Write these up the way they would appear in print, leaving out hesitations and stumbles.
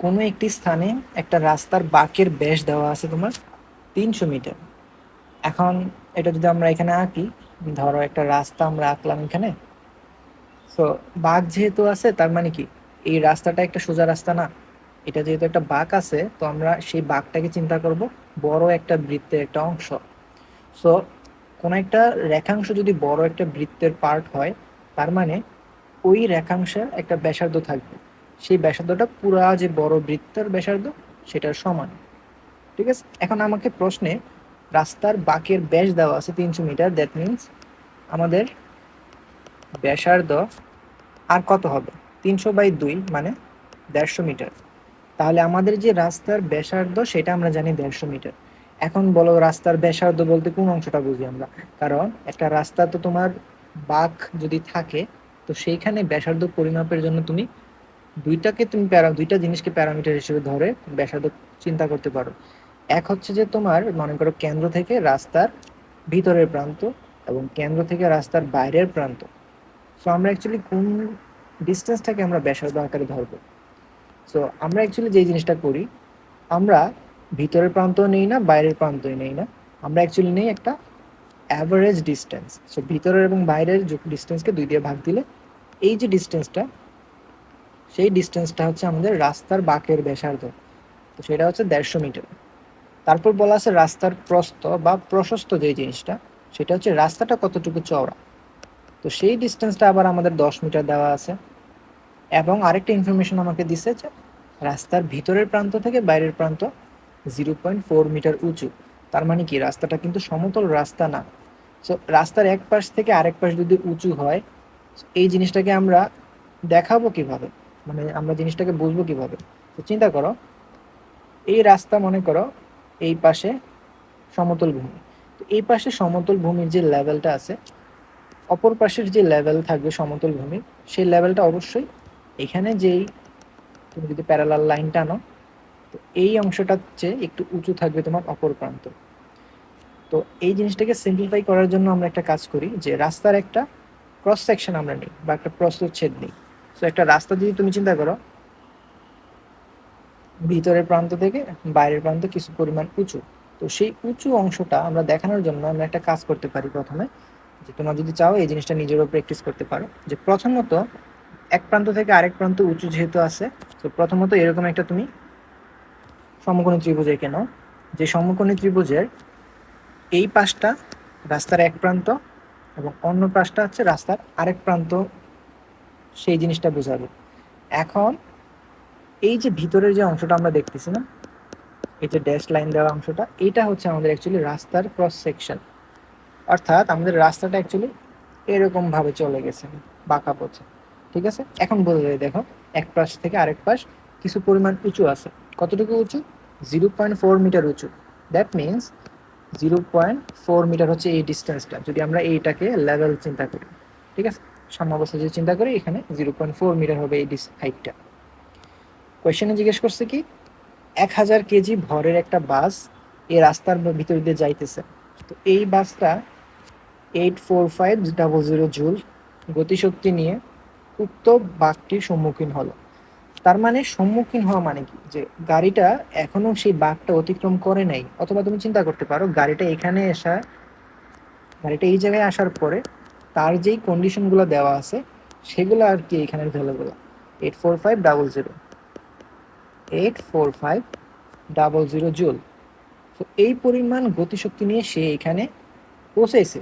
কোনো একটি স্থানে একটা রাস্তার বাঁকের ব্যাস দেওয়া আছে তোমার 300 মিটার। এখন এটা যদি আমরা এখানে আঁকি, ধরো একটা রাস্তা আমরা আঁকলাম এখানে। তো বাঁক যেহেতু আছে তার মানে কি, এই রাস্তাটা একটা সোজা রাস্তা না, এটা যেহেতু একটা বাঁক আছে তো আমরা সেই বাঁকটাকে চিন্তা করব বড় একটা বৃত্তের একটা অংশ। সো কোনো একটা রেখাংশ যদি বড় একটা বৃত্তের পার্ট হয়, তার মানে ওই রেখাংশের একটা ব্যাসার্ধ থাকবে, সেই ব্যাসার্ধটা পুরা যে বড় বৃত্তের ব্যাসার্ধ সেটার সমান। ঠিক আছে, এখন আমাকে প্রশ্নে রাস্তার বাঁকের ব্যাস দেওয়া আছে 300 মিটার, দ্যাট মিনস আমাদের ব্যাসার্ধ আর কত হবে, 300/2 মানে 150 মিটার। তাহলে আমাদের যে রাস্তার ব্যাসার্ধ সেটা আমরা জানি 150 মিটার। এখন বলো রাস্তার ব্যাসার্ধ বলতে কোন অংশটা বুঝি আমরা? কারণ একটা রাস্তা তো তোমার বাঁক যদি থাকে, তো সেইখানে ব্যাসার্ধ পরিমাপের জন্য তুমি দুইটা জিনিসকে প্যারামিটার হিসেবে ধরে ব্যাসার্ধ চিন্তা করতে পারো। এক হচ্ছে যে তোমার মনে করো কেন্দ্র থেকে রাস্তার ভিতরের প্রান্ত এবং কেন্দ্র থেকে রাস্তার বাইরের প্রান্ত। সো আমরা অ্যাকচুয়ালি কোন ডিস্টেন্সটাকে আমরা ব্যাসার্ধ আকারে ধরবো? সো আমরা অ্যাকচুয়ালি যে জিনিসটা করি, আমরা ভিতরের প্রান্তও নেই না, বাইরের প্রান্তই নেই না, আমরা অ্যাকচুয়ালি নেই একটা অ্যাভারেজ ডিস্টেন্স। সো ভিতরের এবং বাইরের ডিস্টেন্সকে 2 দিয়ে ভাগ দিলে এই যে ডিস্টেন্সটা, সেই ডিস্টেন্সটা হচ্ছে আমাদের রাস্তার বাঁকের ব্যাসার্ধ। তো সেটা হচ্ছে 150 মিটার। তারপর বলা আছে রাস্তার প্রস্থ বা প্রশস্ত যে জিনিসটা, সেটা হচ্ছে রাস্তাটা কতটুকু চওড়া। তো সেই ডিস্টেন্সটা আবার আমাদের 10 মিটার দেওয়া আছে। এবং আরেকটা ইনফরমেশন আমাকে দিছে যে রাস্তার ভিতরের প্রান্ত থেকে বাইরের প্রান্ত 0.4 মিটার উঁচু। তার মানে কি, রাস্তাটা কিন্তু সমতল রাস্তা না। সো রাস্তার এক পাশ থেকে আরেক পাশ যদি উঁচু হয়, এই জিনিসটাকে আমরা দেখাবো কিভাবে, মানে আমরা জিনিসটাকে বুঝবো কিভাবে? তো চিন্তা করো, এই রাস্তা মনে করো এই পাশে সমতল ভূমি, তো এই পাশে সমতল ভূমির যে লেভেলটা আছে, অপর পাশের যে লেভেল থাকবে সমতল ভূমির, সেই লেভেলটা অবশ্যই এখানে যেই তুমি যদি প্যারালাল লাইন টানো, তো এই অংশটার চেয়ে একটু উঁচু থাকবে তোমার অপর প্রান্ত। তো এই জিনিসটাকে সিম্পলিফাই করার জন্য আমরা একটা কাজ করি যে রাস্তার একটা ক্রস সেকশন আমরা নিই বা একটা প্রস্থচ্ছেদ নিই। তো একটা রাস্তা যদি তুমি চিন্তা করো, ভিতরের প্রান্ত থেকে বাইরের প্রান্ত কিছু পরিমাণ উঁচু, তো সেই উঁচু অংশটা আমরা দেখানোর জন্য আমরা একটা কাজ করতে পারি প্রথমে, যে তোমরা যদি চাও এই জিনিসটা নিজেরও প্র্যাকটিস করতে পারো, যে প্রথমত এক প্রান্ত থেকে আরেক প্রান্ত উঁচু যেহেতু আছে, তো প্রথমত এরকম একটা তুমি সমকোণী ত্রিভুজ এঁকে নাও, যে সমকোণী ত্রিভুজের এই পাশটা রাস্তার এক প্রান্ত এবং অন্য পাশটা হচ্ছে রাস্তার আরেক প্রান্ত, সেই জিনিসটা বোঝাবে। এখন এই যে ভিতরের যে অংশটা আমরা দেখতেছি না, এই যে ড্যাশ লাইন দেওয়া অংশটা, এটা হচ্ছে আমাদের অ্যাকচুয়ালি রাস্তার ক্রস সেকশন। অর্থাৎ আমাদের রাস্তাটা অ্যাকচুয়ালি এরকম ভাবে চলে গেছে বাঁকা পথে। ঠিক আছে, এখন বোঝা যায়, দেখো এক পাশ থেকে আরেক পাশ কিছু পরিমাণ উঁচু আছে। কতটুকু উঁচু? 0.4 মিটার উঁচু। দ্যাট মিনস 0.4 মিটার হচ্ছে এই ডিস্টেন্সটা, যদি আমরা এইটাকে লেভেল চিন্তা করি। ঠিক আছে, সাম্যাবস্থা যদি চিন্তা করি, এখানে 0.4 মিটার হবে এই হাইটটা। কোয়েশ্চেনে জিজ্ঞেস করছে কি, 1000 কেজি ভরের একটা বাস এই রাস্তার ভিতর দিয়ে যাইতেছে। তো এই বাসটা 84500 জুল গতিশক্তি নিয়ে উক্ত বাঁকটির সম্মুখীন হলো। তার মানে সম্মুখীন হওয়া মানে কি, যে গাড়িটা এখনো সেই বাঁকটা অতিক্রম করে নাই। অথবা তুমি চিন্তা করতে পারো গাড়িটা এই জায়গায় আসার পরে তার যেই কন্ডিশনগুলো দেওয়া আছে সেগুলো আর কি এখানের ভ্যালুগুলো 84500 84500 জুল। তো এই পরিমাণ গতিশক্তি নিয়ে সে এখানে পৌঁছাইছে।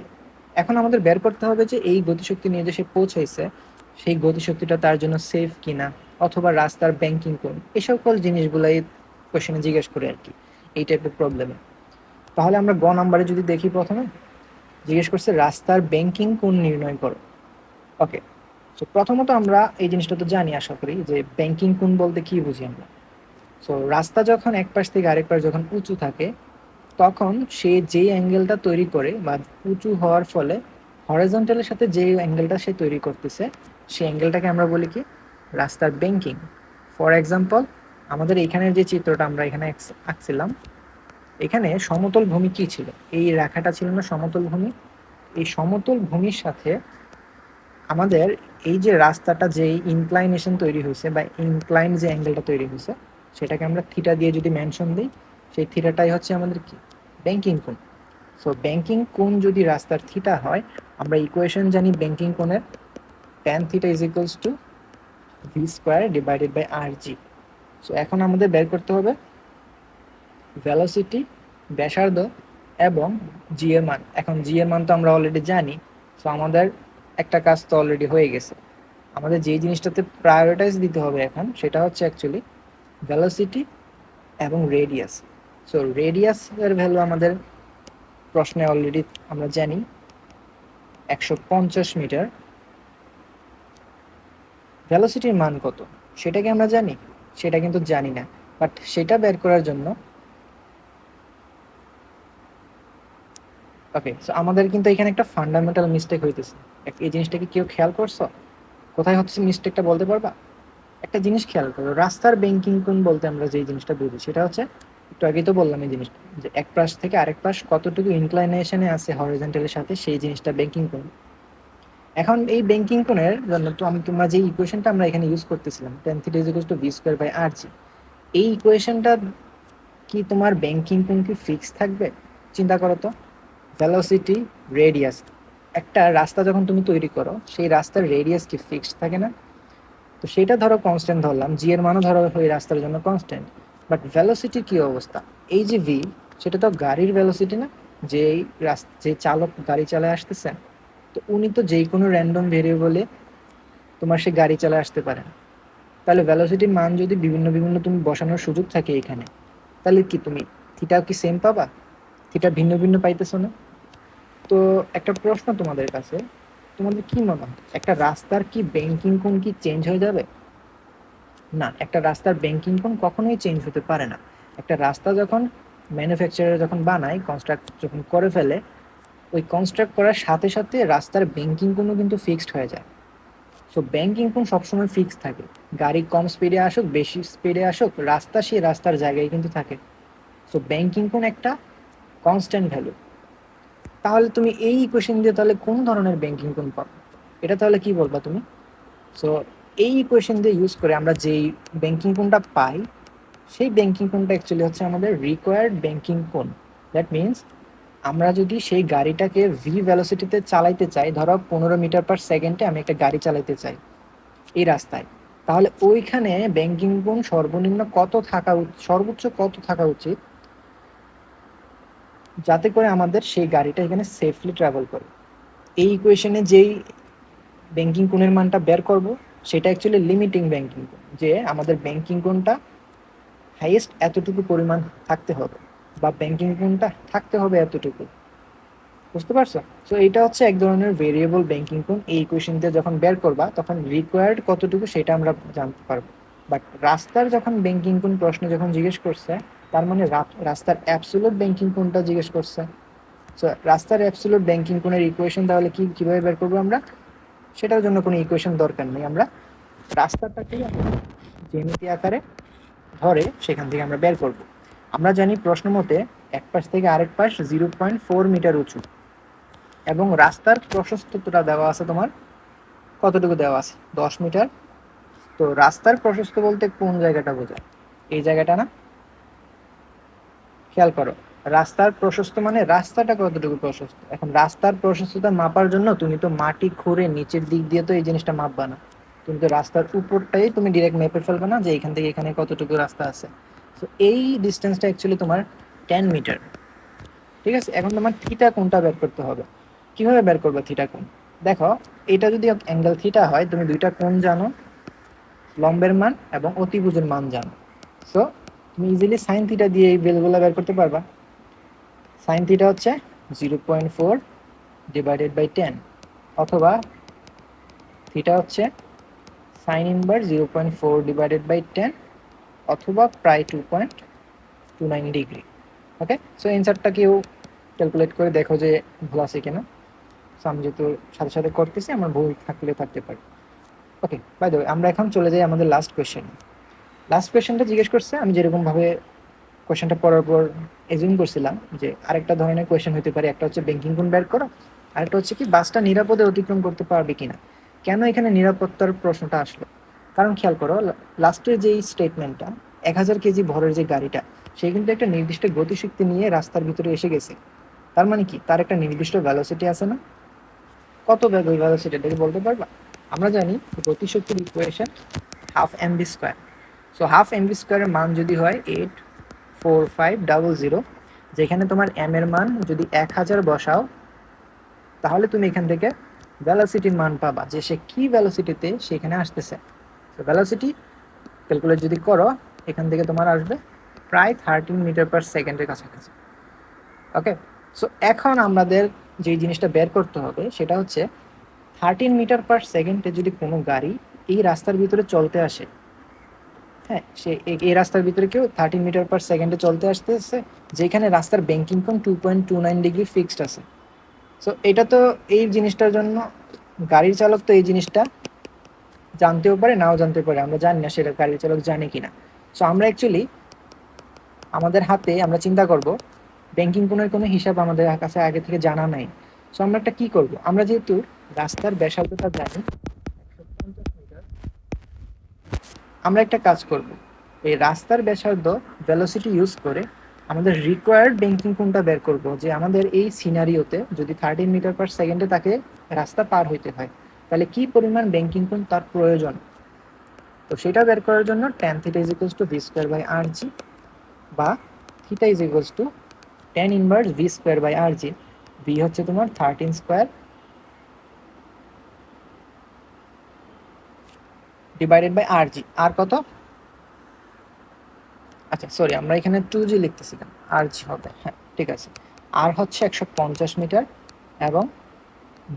এখন আমাদের বের করতে হবে যে এই গতিশক্তি নিয়ে যে সে পৌঁছাইছে, সেই গতিশক্তিটা তার জন্য সেফ কিনা, অথবা রাস্তার ব্যাংকিং কোন, এই সকল জিনিসগুলাই কোশ্চেনে জিজ্ঞেস করে আর কি, এই টাইপের প্রবলেমে। তাহলে আমরা গ নাম্বারে যদি দেখি, প্রথমে জিজ্ঞেস করছে রাস্তার ব্যাংকিং কোণ নির্ণয় করো। ওকে, সো প্রথমত আমরা এই জিনিসটা তো জানি আশা করি, যে ব্যাংকিং কোণ বলতে কি বুঝি আমরা। সো রাস্তা যখন এক পাশ থেকে আরেক পাশ যখন উঁচু থাকে, তখন সে যে অ্যাঙ্গেলটা তৈরি করে বা উঁচু হওয়ার ফলে হরাইজন্টালের সাথে যে অ্যাঙ্গেলটা সে তৈরি করতেছে, সেই অ্যাঙ্গেলটাকে আমরা বলি কি, রাস্তার ব্যাংকিং। ফর এক্সাম্পল, আমাদের এখানের যে চিত্রটা আমরা এখানে আঁকছিলাম, এখানে সমতল ভূমি কি ছিল, এই রেখাটা ছিল না সমতল ভূমি। এই সমতল ভূমির সাথে আমাদের এই যে রাস্তাটা যে ইনক্লাইনেশন তৈরি হয়েছে বা ইনক্লাইন যে অ্যাঙ্গেলটা তৈরি হয়েছে, সেটাকে আমরা থিটা দিয়ে যদি মেনশন দিই, সেই থিটাটাই হচ্ছে আমাদের কি ব্যাংকিং কোণ। সো ব্যাংকিং কোণ যদি রাস্তার থিটা হয়, আমরা ইকুয়েশন জানি ব্যাংকিং কোণের tan theta is equals to V square divided by R g. So এখন আমাদের বের করতে হবে ভেলোসিটি, ব্যাসার্ধ এবং জি এর মান। এখন জি এর মান তো আমরা অলরেডি জানি, সো আমাদের একটা কাজ তো অলরেডি হয়ে গেছে। আমাদের যেই জিনিসটাতে প্রায়োরিটাইজ দিতে হবে এখন, সেটা হচ্ছে অ্যাকচুয়ালি ভেলোসিটি এবং রেডিয়াস। সো রেডিয়াস এর ভ্যালু আমাদের প্রশ্নে অলরেডি আমরা জানি 150 মিটার। ভেলোসিটির মান কত সেটা কি আমরা জানি? সেটা কিন্তু জানি না। বাট সেটা বের করার জন্য ওকে, সো আমাদের কিন্তু এখানে একটা ফান্ডামেন্টাল মিস্টেক হইতেছে। এই জিনিসটা কি কেউ খেয়াল করছো? কোথায় হচ্ছে মিস্টেকটা বলতে পারবা? একটা জিনিস খেয়াল করো, রাস্তার ব্যাংকিং কোণ বলতে আমরা যে জিনিসটা বুঝি সেটা হচ্ছে, একটু আগেই তো বললাম এই জিনিসটা, যে এক পাশ থেকে আরেক পাশ কতটুকু ইনক্লাইনেশনে আছে হরিজন্টালের সাথে, সেই জিনিসটা ব্যাংকিং কোণ। এখন এই ব্যাংকিং কোণের জন্য তো তোমরা যে ইকুয়েশনটা আমরা এখানে ইউজ করতেছিলাম tan θ = v square by rg, এই ইকুয়েশনটা কি তোমার ব্যাংকিং কোণ কি ফিক্স থাকবে? চিন্তা করো তো, ভেলোসিটি, রেডিয়াস, একটা রাস্তা যখন তুমি তৈরি করো সেই রাস্তার রেডিয়াস কি ফিক্সড থাকে না? তো সেটা ধরো কনস্ট্যান্ট ধরলাম, জি এর মানও ধরো ওই রাস্তার জন্য কনস্ট্যান্ট। বাট ভেলোসিটির কি অবস্থা? এই যে ভি, সেটা তো গাড়ির ভেলোসিটি না, যে চালক গাড়ি চালায় আসতেছে, তো উনি তো যেই কোনো র্যান্ডম ভেরিয়েবলে তোমার সে গাড়ি চালায় আসতে পারে। তাহলে ভেলোসিটির মান যদি বিভিন্ন বিভিন্ন তুমি বসানোর সুযোগ থাকে এখানে, তাহলে কি তুমি থিটাও কি সেম পাবা? থিটা ভিন্ন ভিন্ন পাইতেছো না? তো একটা প্রশ্ন তোমাদের কাছে, তোমাদের কি মনে হয় একটা রাস্তার কি ব্যাংকিং কোণ কি চেঞ্জ হয়ে যাবে? না, একটা রাস্তার ব্যাংকিং কোণ কখনোই চেঞ্জ হতে পারে না। একটা রাস্তা যখন ম্যানুফ্যাকচারার যখন বানায়, কনস্ট্রাক্ট যখন করে ফেলে, ওই কনস্ট্রাক্ট করার সাথে সাথে রাস্তার ব্যাংকিং কোণও কিন্তু ফিক্সড হয়ে যায়। সো ব্যাংকিং কোণ সবসময় ফিক্স থাকে। গাড়ি কম স্পিডে আসুক বেশি স্পিডে আসুক, রাস্তা সেই রাস্তার জায়গায় কিন্তু থাকে। সো ব্যাংকিং কোণ একটা কনস্ট্যান্ট ভ্যালু। তাহলে তুমি এই ইকুয়েশন দিয়ে তাহলে কোন ধরনের ব্যাংকিং কোণ পাবো, এটা তাহলে কি বলবা তুমি? সো এই ইকুয়েশন দিয়ে ইউজ করে আমরা যেই ব্যাংকিং কোণটা পাই, সেই ব্যাংকিং কোণটা অ্যাকচুয়ালি হচ্ছে আমাদের রিকোয়ার্ড ব্যাংকিং কোণ। দ্যাট মিনস আমরা যদি সেই গাড়িটাকে ভি ভেলোসিটিতে চালাইতে চাই, ধরো 15 মিটার/সেকেন্ডে আমি একটা গাড়ি চালাইতে চাই এই রাস্তায়, তাহলে ওইখানে ব্যাংকিং কোণ সর্বনিম্ন কত থাকা, সর্বোচ্চ কত থাকা উচিত, যাতে করে আমাদের সেই গাড়িটা এখানে সেফলি ট্রাভেল করে। এই ইকুয়েশনে যেই ব্যাংকিং কোণের মানটা বের করব, সেটা অ্যাকচুয়ালি লিমিটিং ব্যাংকিং কোণ, যে আমাদের ব্যাংকিং কোণটা হাইয়েস্ট এতটুকু পরিমাণ থাকতে হবে, বা ব্যাংকিং কোণটা থাকতে হবে এতটুকু। বুঝতে পারছো? সো এটা হচ্ছে এক ধরনের ভেরিয়েবল ব্যাংকিং কোণ। এই ইকুয়েশন দিয়ে যখন বের করবা তখন রিকোয়ার্ড কতটুকু সেটা আমরা জানতে পারবো। বাট রাস্তার যখন ব্যাংকিং কোণ প্রশ্ন যখন জিজ্ঞেস করছে, তার মানে রাস্তার অ্যাবসোলিউট ব্যাংকিং কোণটা জিজ্ঞেস করছে। সো রাস্তার অ্যাবসোলিউট ব্যাংকিং কোণের ইকুয়েশন তাহলে কিভাবে বের করবো আমরা? সেটার জন্য কোনো ইকুয়েশন দরকার নেই, আমরা রাস্তাটাকেই জ্যামিতি আকারে ধরে সেখান থেকে আমরা বের করব। আমরা জানি প্রশ্ন মতে এক পাশ থেকে আরেক পাশ 0.4 মিটার উঁচু, এবং রাস্তার প্রশস্ততা দেওয়া আছে তোমার কতটুকু দেওয়া আছে? 10 মিটার। তো রাস্তার প্রশস্ত বলতে কোন জায়গাটা বোঝায়? এই জায়গাটা না? খেয়াল করো, রাস্তার প্রশস্ত মানে রাস্তাটা কতটুকু প্রশস্ত। এখন রাস্তার প্রশস্ততা মাপার জন্য তুমি তো মাটি খুঁড়ে নিচের দিক দিয়ে তো এই জিনিসটা মাপবা না, তুমি তো রাস্তার উপরটাই তুমি ডিরেক্ট মেপে ফেলবে না যে এখান থেকে এখানে কতটুকু রাস্তা আছে। তো এই ডিস্টেন্সটা অ্যাকচুয়ালি তোমার 10 মিটার। ঠিক আছে, এখন তোমার থিটা কোণটা বের করতে হবে। কিভাবে বের করবে থিটা কোণ? দেখো, এটা যদি অ্যাঙ্গেল থিটা হয়, তুমি দুইটা কোণ জানো, লম্বের মান এবং অতিভুজের মান জানো। সো তুমি ইজিলি সাইন থিটা দিয়ে এই ভ্যালুগুলো বের করতে পারবা। সাইন থিটা হচ্ছে 0.4 ডিভাইডেড বাই 10, অথবা থিটা হচ্ছে সাইন ইনভার্স 0.4 ডিভাইডেড বাই 10, অথবা প্রায় 2.29 ডিগ্রি। ওকে, সো অ্যান্সারটা কেউ ক্যালকুলেট করে দেখো যে ভুল আছে কিনা। সো আমি যেহেতু সাথে সাথে করতেছি, আমার ভুল থাকলে থাকতে পারে। ওকে, বাই দ্য ওয়ে, আমরা এখন চলে যাই আমাদের লাস্ট কোয়েশ্চেন। লাস্ট কোয়েশ্চেনটা জিজ্ঞেস করছে, আমি যেরকমভাবে কোয়েশ্চেনটা পড়ার পর এজিউম করছিলাম যে আরেকটা ধরনের কোয়েশ্চেন হতে পারে। একটা হচ্ছে ব্যাংকিং কোণ বের করো, আরেকটা হচ্ছে কি বাসটা নিরাপদে অতিক্রম করতে পারবে কিনা। কেন এখানে নিরাপত্তার প্রশ্নটা আসলো? কারণ খেয়াল করো, লাস্টের যেই স্টেটমেন্টটা, 1000 কেজি ভরের যে গাড়িটা, সে কিন্তু একটা নির্দিষ্ট গতিশক্তি নিয়ে রাস্তার ভিতরে এসে গেছে। তার মানে কি, তার একটা নির্দিষ্ট ভেলোসিটি আছে না? কত বেগ ওই ভেলোসিটি, এটাকে বলতে পারবা? আমরা জানি গতিশক্তির equation half M V square. So half M V স্কোয়ারের মান যদি হয় 84500, যেখানে তোমার এম এর মান যদি 1000 বসাও, তাহলে তুমি এখান থেকে ভেলোসিটির মান পাবা যে সে কি ভেলোসিটিতে সেখানে আসতেছে। তো ভেলোসিটি ক্যালকুলেট যদি করো, এখান থেকে তোমার আসবে প্রায় 13 মিটার পার সেকেন্ডের কাছাকাছি। ওকে, সো এখন আমাদের যে জিনিসটা বের করতে হবে সেটা হচ্ছে 13 মিটার পার সেকেন্ডে যদি কোনো গাড়ি এই রাস্তার ভিতরে চলতে আসে, হ্যাঁ, সে এই রাস্তার ভিতরে কেউ 13 মিটার পার সেকেন্ডে চলতে আসতেছে, যেখানে রাস্তার ব্যাংকিং কোণ 2.29 ডিগ্রি ফিক্সড আছে। সো এটা তো, এই জিনিসটার জন্য গাড়ির চালক তো এই জিনিসটা জানতেও পারে, নাও জানতে পারে, আমরা জানি না সেটা গাড়ির চালক জানে কিনা। সো আমরা অ্যাকচুয়ালি আমাদের হাতে আমরা চিন্তা করব ব্যাংকিং কোণের কোনো হিসাব আমাদের কাছে আগে থেকে জানা নাই। সো আমরা একটা কি করব, আমরা যেহেতু রাস্তার ব্যাসার্ধতা জানি 150 মিটার, আমরা একটা কাজ করব, এই রাস্তার ব্যাসার্ধ ভেলোসিটি ইউজ করে আমাদের রিকোয়ার্ড ব্যাংকিং কোণটা বের করব, যে আমাদের এই সিনারিওতে যদি 13 মিটার পার সেকেন্ডে তাকে রাস্তা পার হইতে হয়, তাহলে কি পরিমাণ ব্যাংকিং কোণ তার প্রয়োজন। তো সেটা বের করার জন্য tan theta is equals to V square by R G, বা theta is equals to tan inverse V square by R G. V হচ্ছে তোমার 13 square divided by R G. আর কত? আচ্ছা সরি, আমরা এখানে 2G লিখতেছিলাম, আর জি হবে, হ্যাঁ ঠিক আছে। আর হচ্ছে 150 মিটার এবং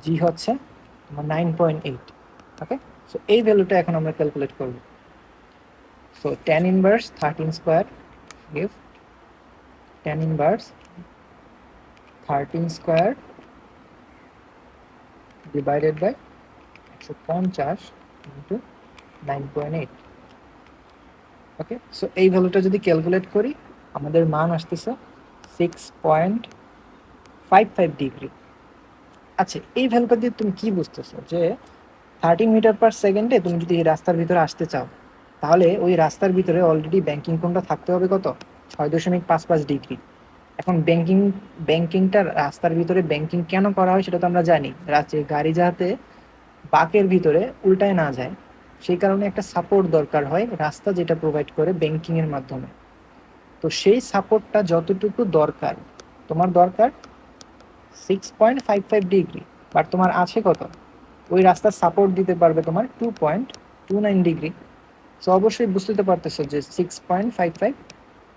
জি হচ্ছে তোমার 9.8। ওকে, সো এই ভ্যালুটা এখন আমরা ক্যালকুলেট করব। So tan inverse 13 square give tan inverse 13 square divided by 150 into 9.8। Okay, so এই ভ্যালুটা যদি ক্যালকুলেট করি, আমাদের মান আসতেছে 6.55 ডিগ্রি। আচ্ছা, এই ভ্যালুটা দিয়ে তুমি কি বুঝতেছো যে 13 মিটার পার সেকেন্ডে তুমি যদি এই রাস্তার ভিতরে আসতে চাও, তাহলে ওই রাস্তার ভিতরে অলরেডি ব্যাংকিং কোণটা থাকতে হবে কত? 6.55 ডিগ্রি। এখন ব্যাংকিংটা রাস্তার ভিতরে ব্যাংকিং কেন করা হয় সেটা তো আমরা জানি, রাস্তায় গাড়ি যাতে বাঁকের ভিতরে উল্টায় না যায়, সেই কারণে একটা সাপোর্ট দরকার হয় রাস্তা যেটা প্রোভাইড করে ব্যাংকিং এর মাধ্যমে। তো সেই সাপোর্টটা যতটুকু দরকার, তোমার দরকার 6.55 ডিগ্রি, বাট তোমার আছে কত? ওই রাস্তার সাপোর্ট দিতে পারবে তোমার 2.29 ডিগ্রি। সো অবশ্যই বুঝতে তো পারতেছো যে 6.55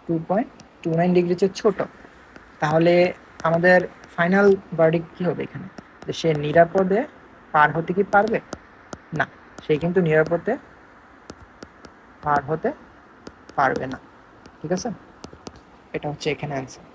2.29 ডিগ্রি চেয়ে ছোট। তাহলে আমাদের ফাইনাল ভার্ডিক্ট কি হবে এখানে, যে সে নিরাপদে পার হতে কি পারবে? না, সে কিন্তু নিরাপদে পার হতে পারবে না। ঠিক আছে, এটা হচ্ছে এখানে অ্যান্সার।